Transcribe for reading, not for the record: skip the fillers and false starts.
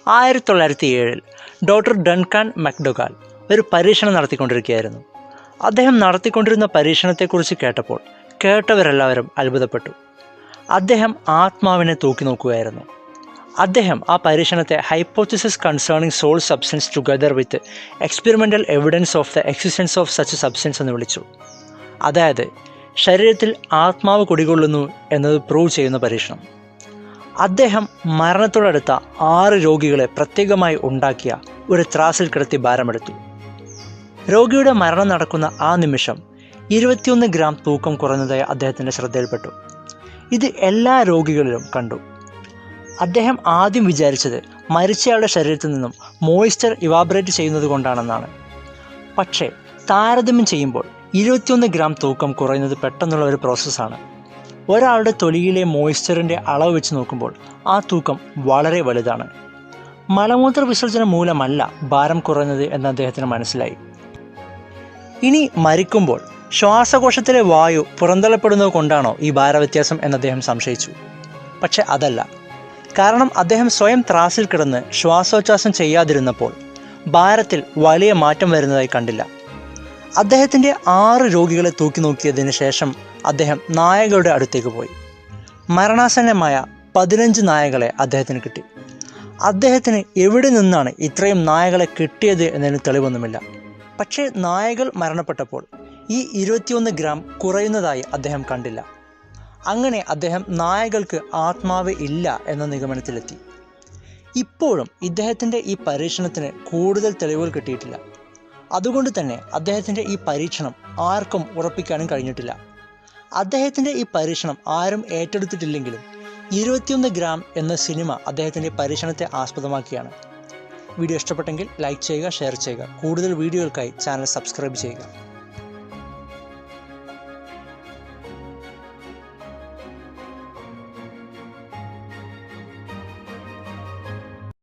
1907 doctor ഡൺകാൻ മക്ഡൊഗാൽ ഒരു പരീക്ഷണം നടത്തിക്കൊണ്ടിരിക്കുകയായിരുന്നു. അദ്ദേഹം നടത്തിക്കൊണ്ടിരുന്ന പരീക്ഷണത്തെക്കുറിച്ച് കേട്ടപ്പോൾ കേട്ടവരെല്ലാവരും അത്ഭുതപ്പെട്ടു. അദ്ദേഹം ആത്മാവിനെ തൂക്കി നോക്കുകയായിരുന്നു. അദ്ദേഹം ആ പരീക്ഷണത്തെ hypothesis concerning soul substance together with experimental evidence of the existence of such substance എന്ന് വിളിച്ചു. അതായത് ശരീരത്തിൽ ആത്മാവ് കുടികൊള്ളുന്നു എന്നത് പ്രൂവ് ചെയ്യുന്ന പരീക്ഷണം. അദ്ദേഹം മരണത്തോടടുത്ത 6 രോഗികളെ പ്രത്യേകമായി ഉണ്ടാക്കിയ ഒരു ത്രാസിൽ കിടത്തി ഭാരമെടുത്തു. രോഗിയുടെ മരണം നടക്കുന്ന ആ നിമിഷം 21 ഗ്രാം തൂക്കം കുറഞ്ഞതായി അദ്ദേഹത്തിൻ്റെ ശ്രദ്ധയിൽപ്പെട്ടു. ഇത് എല്ലാ രോഗികളിലും കണ്ടു. അദ്ദേഹം ആദ്യം വിചാരിച്ചത് മരിച്ചയാളുടെ ശരീരത്തിൽ നിന്നും മോയ്സ്ചർ ഇവാബറേറ്റ് ചെയ്യുന്നത് കൊണ്ടാണെന്നാണ്. പക്ഷേ താരതമ്യം ചെയ്യുമ്പോൾ 21 ഗ്രാം തൂക്കം കുറയുന്നത് പെട്ടെന്നുള്ള ഒരു പ്രോസസ്സാണ്. ഒരാളുടെ തൊലിയിലെ മോയ്സ്ചറിൻ്റെ അളവ് വെച്ച് നോക്കുമ്പോൾ ആ തൂക്കം വളരെ വലുതാണ്. മലമൂത്ര വിസർജനം മൂലമല്ല ഭാരം കുറഞ്ഞത് എന്ന് അദ്ദേഹത്തിന് മനസ്സിലായി. ഇനി മരിക്കുമ്പോൾ ശ്വാസകോശത്തിലെ വായു പുറന്തള്ളപ്പെടുന്നത് കൊണ്ടാണോ ഈ ഭാരവ്യത്യാസം എന്ന് അദ്ദേഹം സംശയിച്ചു. പക്ഷെ അതല്ല. കാരണം അദ്ദേഹം സ്വയം ത്രാസിൽ കിടന്ന് ശ്വാസോച്ഛ്വാസം ചെയ്യാതിരുന്നപ്പോൾ ഭാരത്തിൽ വലിയ മാറ്റം വരുന്നതായി കണ്ടില്ല. അദ്ദേഹത്തിൻ്റെ 6 രോഗികളെ തൂക്കി നോക്കിയതിന് ശേഷം അദ്ദേഹം നായകളുടെ അടുത്തേക്ക് പോയി. മരണാസന്നമായ 15 നായകളെ അദ്ദേഹത്തിന് കിട്ടി. അദ്ദേഹത്തിന് എവിടെ നിന്നാണ് ഇത്രയും നായകളെ കിട്ടിയത് എന്നതിന് തെളിവൊന്നുമില്ല. പക്ഷേ നായകൾ മരണപ്പെട്ടപ്പോൾ ഈ 21 ഗ്രാം കുറയുന്നതായി അദ്ദേഹം കണ്ടില്ല. അങ്ങനെ അദ്ദേഹം നായകൾക്ക് ആത്മാവ് ഇല്ല എന്ന നിഗമനത്തിലെത്തി. ഇപ്പോഴും ഇദ്ദേഹത്തിൻ്റെ ഈ പരീക്ഷണത്തിന് കൂടുതൽ തെളിവുകൾ കിട്ടിയിട്ടില്ല. അതുകൊണ്ട് തന്നെ അദ്ദേഹത്തിൻ്റെ ഈ പരീക്ഷണം ആർക്കും ഉറപ്പിക്കാനും കഴിഞ്ഞിട്ടില്ല. അദ്ദേഹത്തിൻ്റെ ഈ പരീക്ഷണം ആരും ഏറ്റെടുത്തിട്ടില്ലെങ്കിലും 21 ഗ്രാം എന്ന സിനിമ അദ്ദേഹത്തിൻ്റെ പരീക്ഷണത്തെ ആസ്പദമാക്കിയാണ്. വീഡിയോ ഇഷ്ടപ്പെട്ടെങ്കിൽ ലൈക്ക് ചെയ്യുക, ഷെയർ ചെയ്യുക. കൂടുതൽ വീഡിയോകൾക്കായി ചാനൽ സബ്സ്ക്രൈബ് ചെയ്യുക.